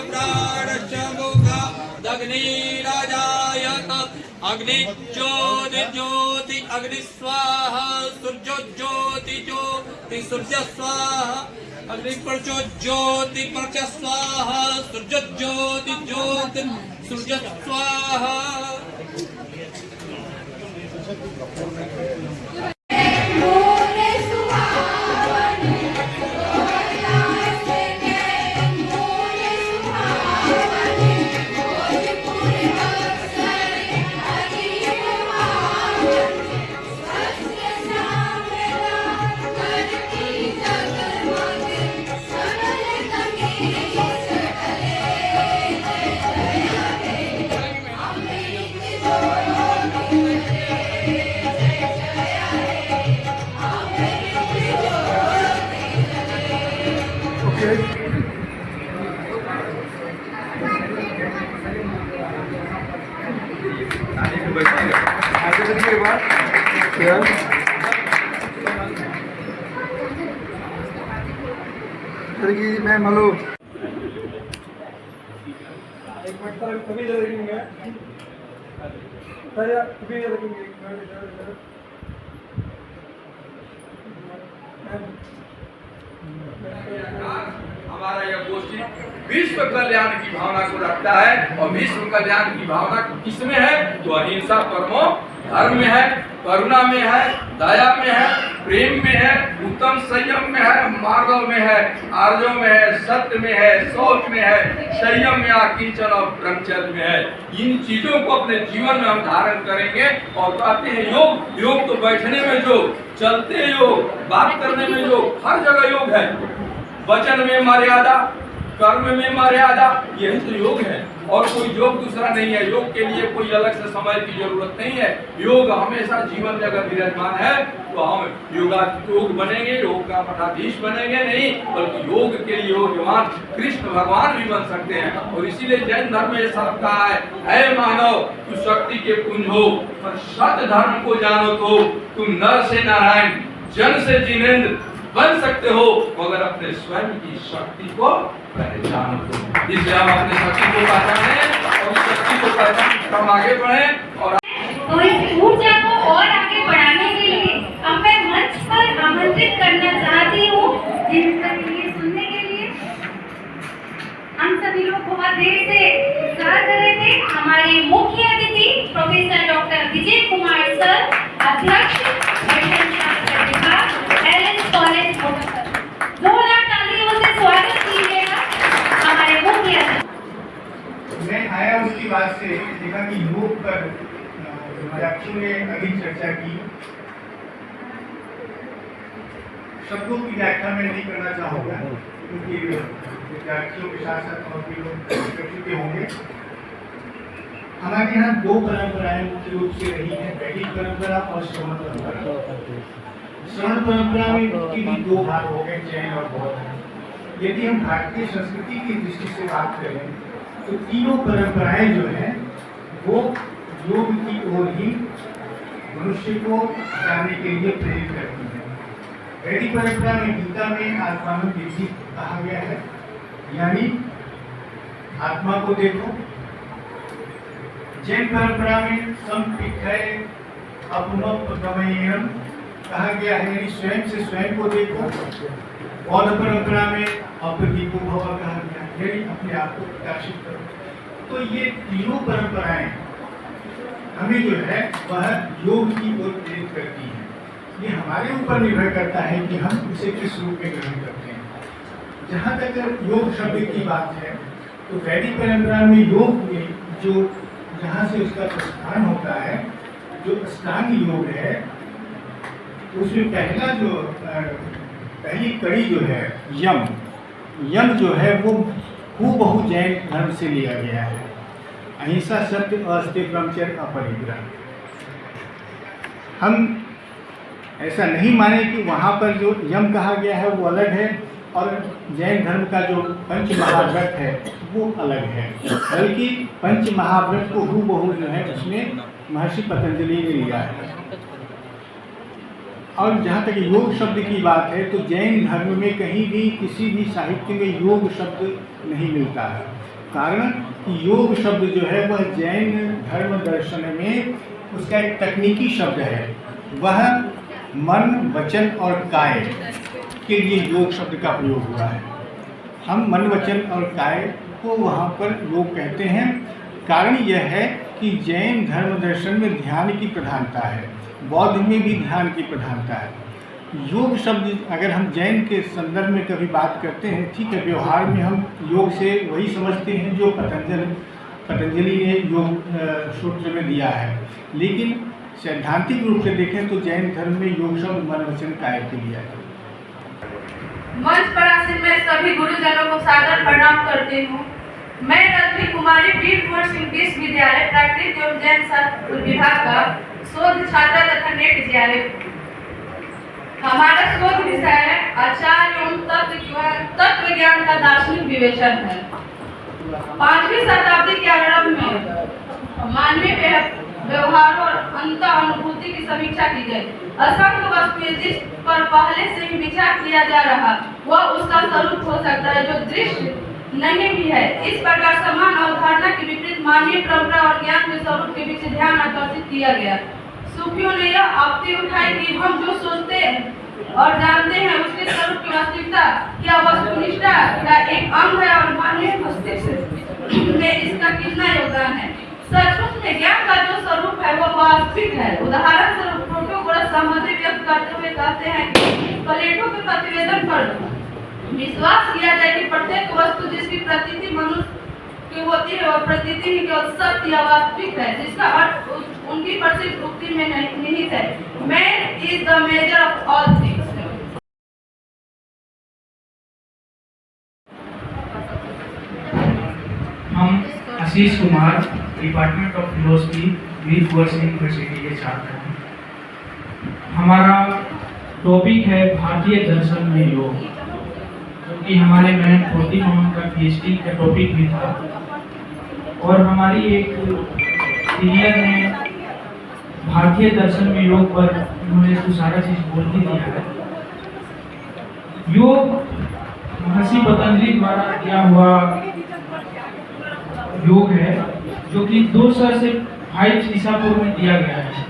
प्राणश्च मोघा दग्निराजायत अग्नि ज्योति ज्योति अग्नि स्वाहा सूर्य ज्योति ज्योति सूर्य स्वाहा अग्नि प्रचो ज्योति प्रच स्वाहा सूर्य ज्योति ज्योति सूर्य स्वाहा। मैम हेलो एक मिनट तक कभी रखेंगे कभी रखेंगे हमारा यह गोष्ठी विश्व कल्याण की भावना को रखता है और विश्व कल्याण की भावना किसमें है? तो अहिंसा परमो धर्म में है, करुणा में है, दया में है, प्रेम में है, उत्तम संयम में है, मार्गव में है, आर्जव में है, सत्य में है, शौच में है, संयम में, किंचन और ब्रह्मचर्य में है। इन चीजों को अपने जीवन में हम धारण करेंगे और कहते हैं योग। योग तो बैठने में योग, चलते योग, बात करने में योग, हर जगह योग है। वचन में मर्यादा, कर्म में मर्यादा, यही तो योग है और कोई योग दूसरा नहीं है। योग के लिए कोई अलग से समय की जरूरत नहीं है। योग हमेशा जीवन में अगर विराजमान है तो हम योग बनेंगे, योग का मठाधीश बनेंगे नहीं, बल्कि योग के लिए योगवान कृष्ण भगवान भी बन सकते हैं। और इसीलिए जैन धर्म में सब कहा है मानव तू शक्ति के पुंज हो, पर सत्य धर्म को जानो तो तुम नर से नारायण, जन से जिनेंद्र बन सकते हो, मगर अपने स्वयं की शक्ति को पहचानो। इसलिए हम अपनी शक्ति को पहचाने और शक्ति को पहचान हम आगे बढ़े। और तो इस ऊर्जा को और आगे बढ़ाने के लिए अब मैं मंच पर आमंत्रित करना चाहती हूँ जिनका ये सुनने के लिए हम सभी लोग बहुत देर से इंतजार कर रहे थे। हमारे मुख्य अतिथि professor doctor Vijay Kumar sir, अध्यक्ष कॉलेज, जोरदार तालियों से स्वागत कीजिएगा हमारे मुख्य अतिथि। मैं आया उसकी बात से देखा कि योग पर विद्यार्थियों ने अधिक चर्चा की। शब्दों की व्याख्या में नहीं करना चाहूँगा क्योंकि विद्यार्थियों के साथ साथ और भी लोग कर चुके होंगे। हमारे यहाँ दो परंपराएं मुख्य रूप से रही है, वैदिक परंपरा और श्रवण परंपरा। श्रवण परंपरा में की भी दो भाग हो गए, जैन और बौद्ध। यदि हम भारतीय संस्कृति की दृष्टि से बात करें तो तीनों परंपराएं जो हैं वो योग की ओर ही मनुष्य को जाने के लिए प्रेरित करती हैं। वैदिक परंपरा में गीता में आत्मानं विद्धि कहा गया है, यानी आत्मा को देखो। जैन परंपरा में संपित्थय अपनोपगमयेन कहा गया है, यानी स्वयं से स्वयं को देखो। बौद्ध परंपरा में अपदीपो भव कहा गया है, यानी अपने आप को प्रकाशित करो। तो ये तीनों परंपराएं हमें जो है वह योग की ओर प्रेरित करती है। ये हमारे ऊपर निर्भर करता है कि हम इसे किस रूप में ग्रहण करते हैं। जहाँ तक योग शब्द की बात है तो वैदिक परंपरा में योग में जो जहाँ से उसका प्रस्थान होता है, जो अष्टांग योग है, उसमें पहली कड़ी जो है यम जो है वो हूबहू जैन धर्म से लिया गया है। अहिंसा, सत्य, अस्तेय, ब्रह्मचर्य, अपरिग्रह। हम ऐसा नहीं माने कि वहाँ पर जो यम कहा गया है वो अलग है और जैन धर्म का जो पंच महाव्रत है वो अलग है, बल्कि पंच महाव्रत को हूबहू जो है उसमें महर्षि पतंजलि ने लिया है। और जहाँ तक योग शब्द की बात है तो जैन धर्म में कहीं भी किसी भी साहित्य में योग शब्द नहीं मिलता है। कारण योग शब्द जो है वह जैन धर्म दर्शन में उसका एक तकनीकी शब्द है। वह मन, वचन और काय के लिए योग शब्द का प्रयोग हुआ है। हम मन, वचन और काय को वहाँ पर योग कहते हैं। कारण यह है कि जैन धर्म दर्शन में ध्यान की प्रधानता है, बौद्ध में भी ध्यान की प्रधानता है। योग शब्द अगर हम जैन के संदर्भ में कभी बात करते हैं, ठीक है, व्यवहार में हम योग से वही समझते हैं जो पतंजलि ने योग सूत्र में दिया है, लेकिन सैद्धांतिक रूप से देखें तो जैन धर्म में योग शब्द मन, वचन, काय के लिए है। मंच पर आसीन मैं सभी गुरुजनों को सादर प्रणाम करती हूँ। मैं रश्मि कुमारी वीर कुंवर सिंह विश्वविद्यालय प्राकृतिक एवं जैन शास्त्र विभाग का शोध छात्रा तथा नेट जीआरएफ। हमारा शोध विषय है आचार एवं तत्व ज्ञान का दार्शनिक विवेचन है। 5वीं शताब्दी के आरंभ में मानवीय व्यवहार और अंत अनुभूति की समीक्षा की गई। असंख्य वस्तुएं जिस पर पहले से ही विचार किया जा रहा वह उसका स्वरूप हो सकता है जो दृश्य नहीं भी है। इस प्रकार समान अवधारणा के विपरीत मानवीय परंपरा और ज्ञान के स्वरूप के बीच ध्यान आकर्षित किया गया। सूफियों ने यह आपत्ति उठाई कि हम जो सोचते और जानते हैं उसके स्वरूप की वास्तविकता क्या वस्तुनिष्ठा का एक अंग है और मानवीय मस्तिष्क में इसका कितना योगदान है। सचमुच में ज्ञान का जो स्वरूप है वह वास्तविक है। उदाहरण स्वरूप प्रोटोगोरस सहमति व्यक्त करते हुए कहते हैं कि प्लेटो के प्रतिवेदन पर विश्वास किया जाए कि प्रत्येक वस्तु जिसकी प्रतीति मनुष्य की होती है वह प्रतीति ही केवल सत्य या वास्तविक है, जिसका अर्थ उनकी प्रसिद्ध उक्ति में निहित है, man is the measure of all things. हम Ashish Kumar department of philosophy Veer Kunwar Singh university के छात्र हैं। हमारा टॉपिक है भारतीय दर्शन में योग, क्योंकि हमारे मैम फोर्टी मोहन का पीएचडी का टॉपिक भी था और हमारी एक सीनियर ने भारतीय दर्शन में योग पर उन्होंने तो सारा चीज बोल ही दिया है। योग महर्षि पतंजलि द्वारा किया हुआ योग है जो कि 200 से 5 ईसा पूर्व में दिया गया है।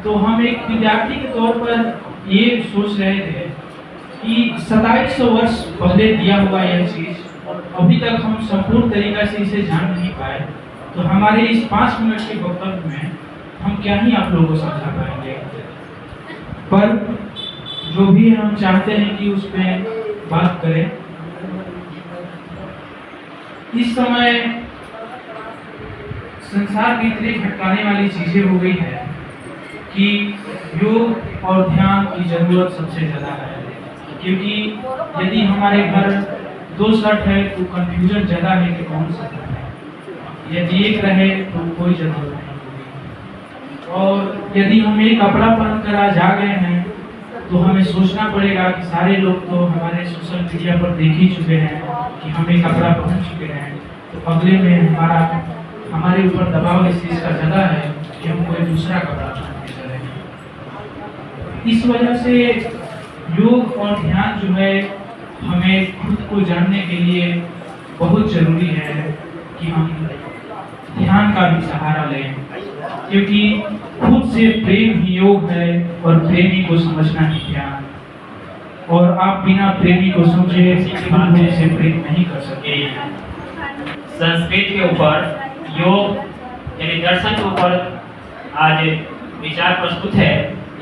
तो हम एक विद्यार्थी के तौर पर ये सोच रहे थे कि 2700 वर्ष पहले दिया हुआ यह चीज और अभी तक हम संपूर्ण तरीका से इसे जान नहीं पाए, तो हमारे इस 5 मिनट के वक्तव्य में हम क्या ही आप लोगों को समझा पाएंगे। पर जो भी हम चाहते हैं कि उस पर बात करें। इस समय संसार की इतनी भटकाने वाली चीजें हो गई है कि योग और ध्यान की जरूरत सबसे ज्यादा है, क्योंकि यदि हमारे घर 2 शर्ट है तो कंफ्यूजन ज्यादा है कि कौन सा है, यदि एक रहे तो कोई जरूरत नहीं होगी। और यदि हम एक कपड़ा पहनकर आज आ गए हैं तो हमें सोचना पड़ेगा कि सारे लोग तो हमारे सोशल मीडिया पर देख ही चुके हैं कि हम एक कपड़ा पहन चुके हैं, तो अगले में हमारे ऊपर दबाव इस चीज का ज्यादा है कि हम कोई दूसरा कपड़ा पहन के चलें। इस वजह से योग और ध्यान जो है हमें खुद को जानने के लिए बहुत जरूरी है कि हम ध्यान का भी सहारा लें, क्योंकि खुद से प्रेम ही योग है और प्रेमी को समझना ही ध्यान। और आप बिना प्रेमी को समझे दूसरे से प्रेम नहीं कर सकते। संस्कृत के ऊपर योग यानी दर्शन के ऊपर आज विचार प्रस्तुत है।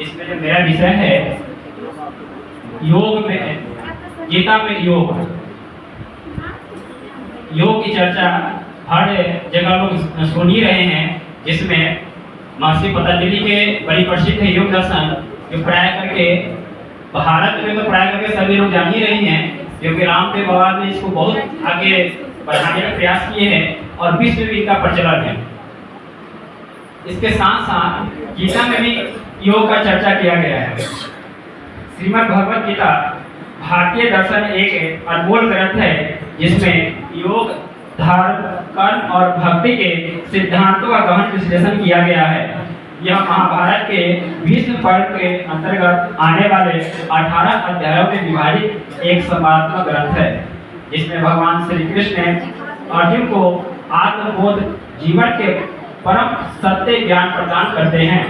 इसमें जो मेरा विषय है योग में, गीता में योग की चर्चा हर जगह लोग सुन ही रहे हैं, जिसमें महर्षि पतंजलि के बड़ी प्रसिद्ध योग दर्शन जो प्राय करके भारत में तो प्राय करके सभी लोग जान ही रहे हैं, क्योंकि रामदेव बाबा ने इसको बहुत आगे बढ़ाने का प्रयास किए हैं और विश्व में इनका प्रचलन है। इसके साथ साथ गीता में भी योग का चर्चा किया गया है। श्रीमद् भगवत गीता भारतीय दर्शन एक अनमोल ग्रंथ है, जिसमें योग, धर्म, कर्म और भक्ति के सिद्धांतों का गहन विश्लेषण किया गया है। यह महाभारत के भीष्म पर्व के अंतर्गत आने वाले 18 अध्यायों में विभाजित एक संवादात्मक ग्रंथ है, जिसमें भगवान श्री कृष्ण ने अर्जुन को आत्मबोध जीवन के परम सत्य ज्ञान प्रदान करते हैं।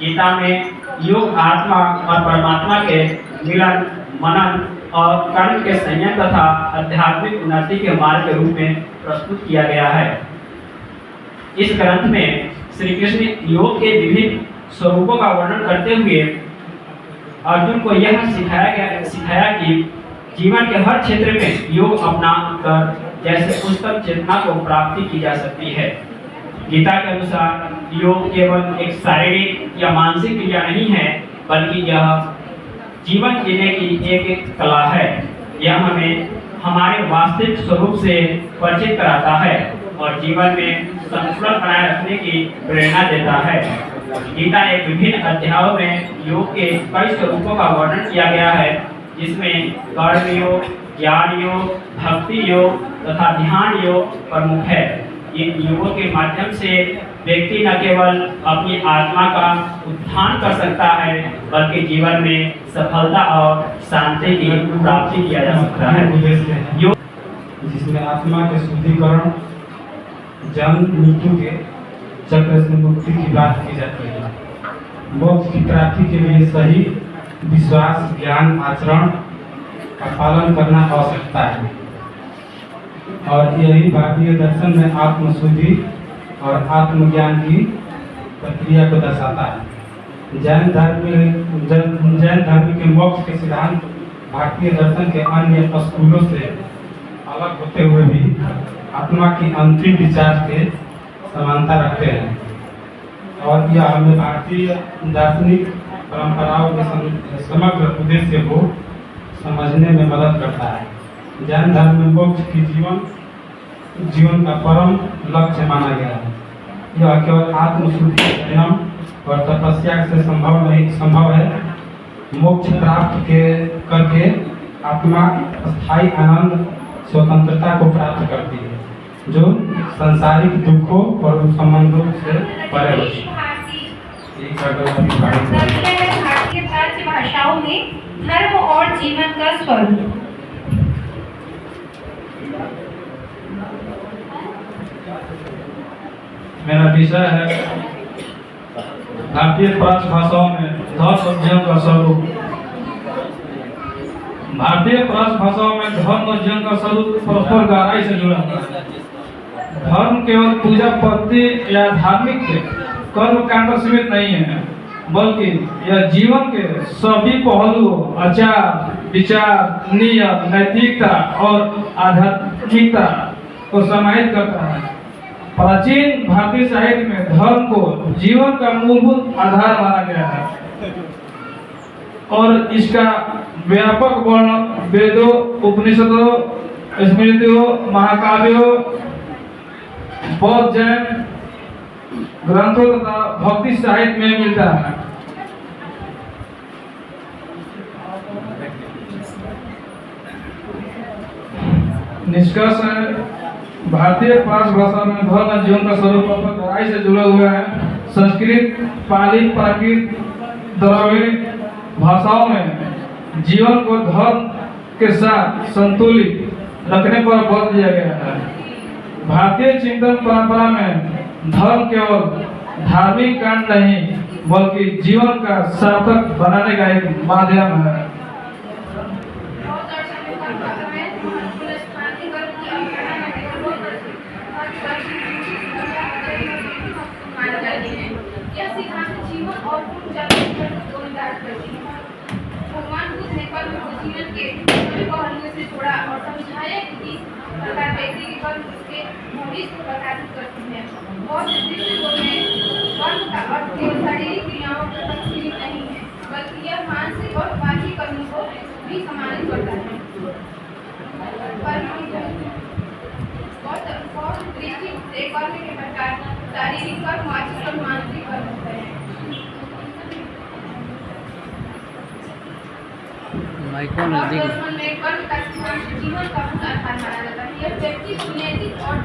गीता में योग आत्मा और परमात्मा के मिलन, मनन और कर्म के संयम तथा आध्यात्मिक उन्नति के मार्ग के रूप में प्रस्तुत किया गया है। इस ग्रंथ में श्री कृष्ण योग के विभिन्न स्वरूपों का वर्णन करते हुए अर्जुन को यह सिखाया कि जीवन के हर क्षेत्र में योग अपना कर जैसे उच्चतम चेतना को प्राप्ति की जा सकती है। गीता के अनुसार योग केवल एक शारीरिक या मानसिक क्रिया नहीं है, बल्कि यह जीवन जीने की एक कला है। यह हमें हमारे वास्तविक स्वरूप से परिचित कराता है और जीवन में संतुलन बनाए रखने की प्रेरणा देता है। गीता के विभिन्न अध्यायों में योग के कई स्वरूपों का वर्णन किया गया है, जिसमें कर्म योग, ज्ञान योग, भक्ति योग तथा ध्यान योग प्रमुख है। इन योगों के माध्यम से व्यक्ति न केवल अपनी आत्मा का उत्थान कर सकता है, बल्कि जीवन में सफलता और शांति की प्राप्ति किया जा सकता है। योग जिसमें आत्मा के शुद्धिकरण, जन्म मृत्यु के चक्र से मुक्ति की बात की जाती है। मोक्ष की प्राप्ति के लिए सही विश्वास, ज्ञान, आचरण का पालन करना आवश्यकता है और यही भारतीय दर्शन में आत्मशुद्धि और आत्मज्ञान की प्रक्रिया को दर्शाता है। जैन धर्म के मोक्ष के सिद्धांत भारतीय दर्शन के अन्य स्कूलों से अलग होते हुए भी आत्मा की अंतिम विचार के समानता रखते हैं और यह हमें भारतीय दार्शनिक परंपराओं के समग्र उद्देश्य को समझने में मदद करता है। जैन धर्म में मोक्ष की जीवन का परम लक्ष्य माना गया है। यह केवल आत्मशुद्धि, संयम और तपस्या से संभव है। मोक्ष प्राप्त करके आत्मा स्थायी आनंद, स्वतंत्रता को प्राप्त करती है, जो सांसारिक दुखों और संबंधों से परे होती है। भारतीय प्राच्य भाषाओं में धर्म और जीवन का स्वरूप। मेरा विषय है भारतीय प्राच्य भाषाओं में धर्म और जीवन का स्वरूप। भारतीय प्राच्य भाषाओं में धर्म और जीवन का स्वरूप परस्पर गहराई से जुड़ा हुआ है। धर्म केवल पूजा पद्धति या धार्मिक कर्म कांड तक सीमित नहीं है, बल्कि यह जीवन के सभी पहलुओं, आचार, विचार, नियम, नैतिकता और आध्यात्मिकता को समाहित करता है। प्राचीन भारतीय साहित्य में धर्म को जीवन का मूलभूत आधार माना गया है और इसका व्यापक वर्णन वेदों, उपनिषदों, स्मृतियों, महाकाव्यों, बौद्ध जैन ग्रंथों तथा भक्ति साहित्य में मिलता है। निष्कर्ष है, भारतीय प्राच्य भाषा में धर्म और जीवन का स्वरूप गहराई से जुड़ा हुआ है। संस्कृत, पाली, प्राकृत, द्रविड़ भाषाओं में जीवन को धर्म के साथ संतुलित रखने पर बल दिया गया है। भारतीय चिंतन परंपरा में धर्म केवल धार्मिक कांड नहीं, बल्कि जीवन का सार्थक बनाने का एक माध्यम है। यह सिद्धांत जीवन और को निर्धारित करती है। भगवान बुद्ध ने कर्म को जीवन के सभी पहलुओं से जोड़ा और समझाया कि इस प्रकार व्यक्ति के कर्म उसके भविष्य को प्रकाशित करते हैं। बौद्ध दृष्टिकोण में कर्म का अर्थ केवल शारीरिक क्रियाओं तक सीमित नहीं है, बल्कि यह मानसिक और बाह्य कर्मों को भी सम्मानित करता है। बौद्ध दृष्टि से कर्म के प्रकार शारीरिक कर्म, वाचिक कर्म, मानसिक कर्म होते हैं। कर्म का सिद्धांत जीवन का मूल आधार माना जाता है। यह व्यक्ति को नैतिक और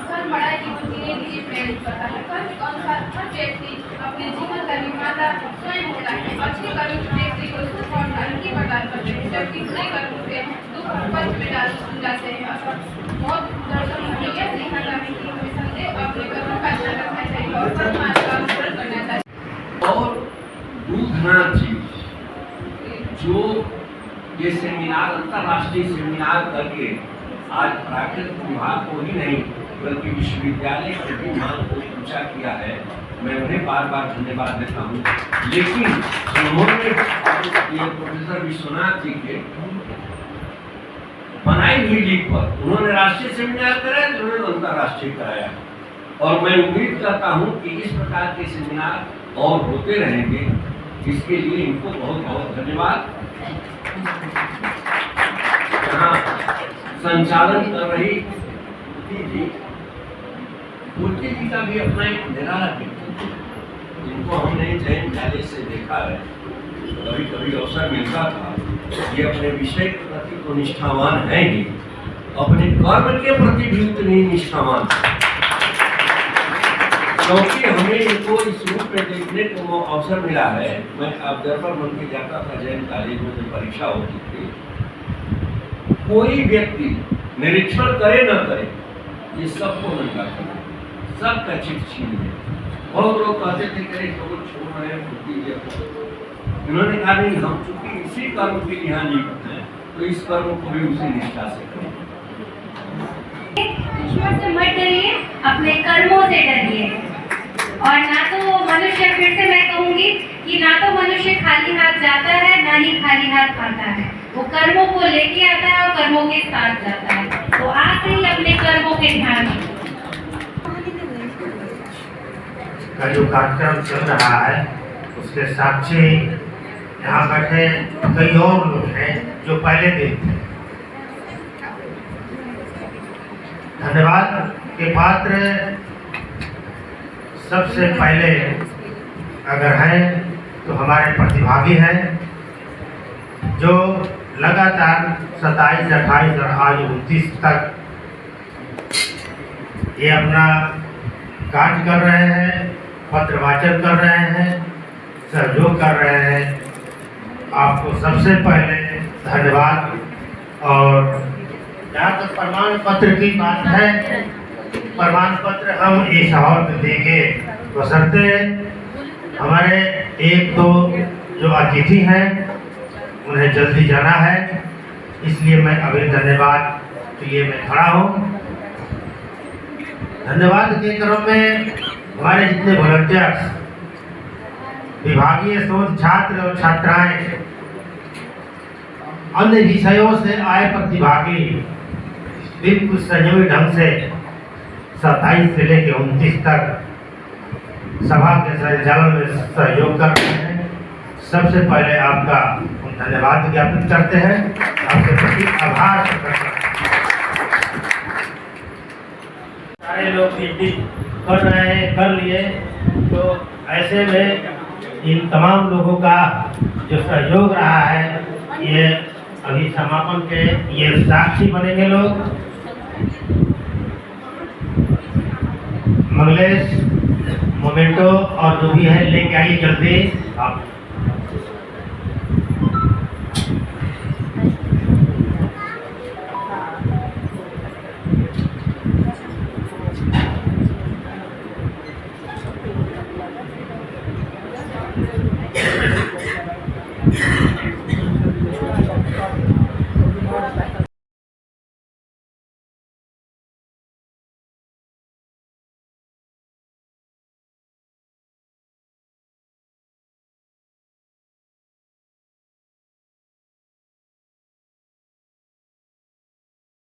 धर्म बड़ा जीवन जीने के लिए प्रेरित करता है। कर्म के अनुसार हर व्यक्ति अपने जीवन का निर्माता स्वयं होता है। अच्छे कर्म व्यक्ति को सुख और शांति प्रदान करते हैं, जबकि बुरे कर्म से दुख और कष्ट में डाल जाते हैं। बौद्ध दर्शन में यह ये सेमिनार अंतर्राष्ट्रीय सेमिनार करके आज प्राकृतिक विभाग को ही नहीं बल्कि विश्वविद्यालय के भी मांग को ऊंचा किया है। मैं उन्हें बार बार धन्यवाद देता हूँ। लेकिन उन्होंने ये प्रोफेसर विश्वनाथ जी के बनाई हुई लीग पर उन्होंने राष्ट्रीय सेमिनार कराया, उन्होंने अंतर्राष्ट्रीय कराया। और मैं उम्मीद करता हूँ कि इस प्रकार के सेमिनार और होते रहेंगे। इसके लिए इनको बहुत बहुत धन्यवाद। यहाँ संचालन कर रही मूर्ति जी का भी अपना एक निराला व्यक्तित्व, जिनको हमने जैन कॉलेज से देखा है, कभी कभी अवसर मिलता था। ये अपने विषय के प्रति तो निष्ठावान है ही, अपने कर्म के प्रति भी उतने निष्ठावान, क्योंकि हमें इनको इस रूप में देखने को अवसर मिला है। मैं ऑब्जर्वर बन के जाता था जैन कॉलेज में, जब परीक्षा होती थी, कोई व्यक्ति निरीक्षण करे न करे, ये सबको नंगा करना, सबका चिट छीन है। बहुत लोग कहते थे कि लोग छोड़ रहे हैं मूर्ति जी को। इन्होंने कहा नहीं, हम चूंकि इसी कर्म के लिए यहाँ नियुक्त हैं, तो इस कर्म को भी उसी निष्ठा से करें। ईश्वर से मत डरिए, अपने कर्मों से डरिए। और ना तो मनुष्य, फिर से मैं कहूंगी कि ना तो मनुष्य खाली हाथ जाता है, ना ही खाली हाथ आता है। वो कर्मों को लेके आता है और कर्मों के साथ जाता है। तो आज से ही अपने कर्मों के ध्यान रखिए। का जो कार्यक्रम चल रहा है उसके साक्षी यहाँ बैठे कई और लोग हैं जो पहले दिन थे। धन्यवाद के पात्र सबसे पहले अगर हैं तो हमारे प्रतिभागी हैं, जो लगातार 27, 28 और आज 29 तक ये अपना कार्य कर रहे हैं, पत्र वाचन कर रहे हैं, सहयोग कर रहे हैं। आपको सबसे पहले धन्यवाद। और जहाँ तक प्रमाण पत्र की बात है, प्रमाण पत्र हम इस हॉल में देंगे, बशर्ते हमारे एक दो जो अतिथि हैं उन्हें जल्दी जाना है, इसलिए मैं अभी धन्यवाद के लिए मैं खड़ा हूँ। धन्यवाद के क्रम में हमारे जितने वॉलंटियर्स, विभागीय शोध छात्र और छात्राएं, अन्य विषयों से आए प्रतिभागी बिल्कुल संयमी ढंग से 27 से लेकर 29 तक सभा के संचालन में सहयोग कर रहे हैं। सबसे पहले आपका धन्यवाद ज्ञापित करते हैं, आपके प्रति आभार प्रकट करते हैं। सारे लोग कर रहे हैं, कर लिए, तो ऐसे में इन तमाम लोगों का जो सहयोग रहा है, ये अभी समापन के ये साक्षी बनेंगे लोग। मंगलेश, मोमेंटो और जो भी है लेके आइए जल्दी आप।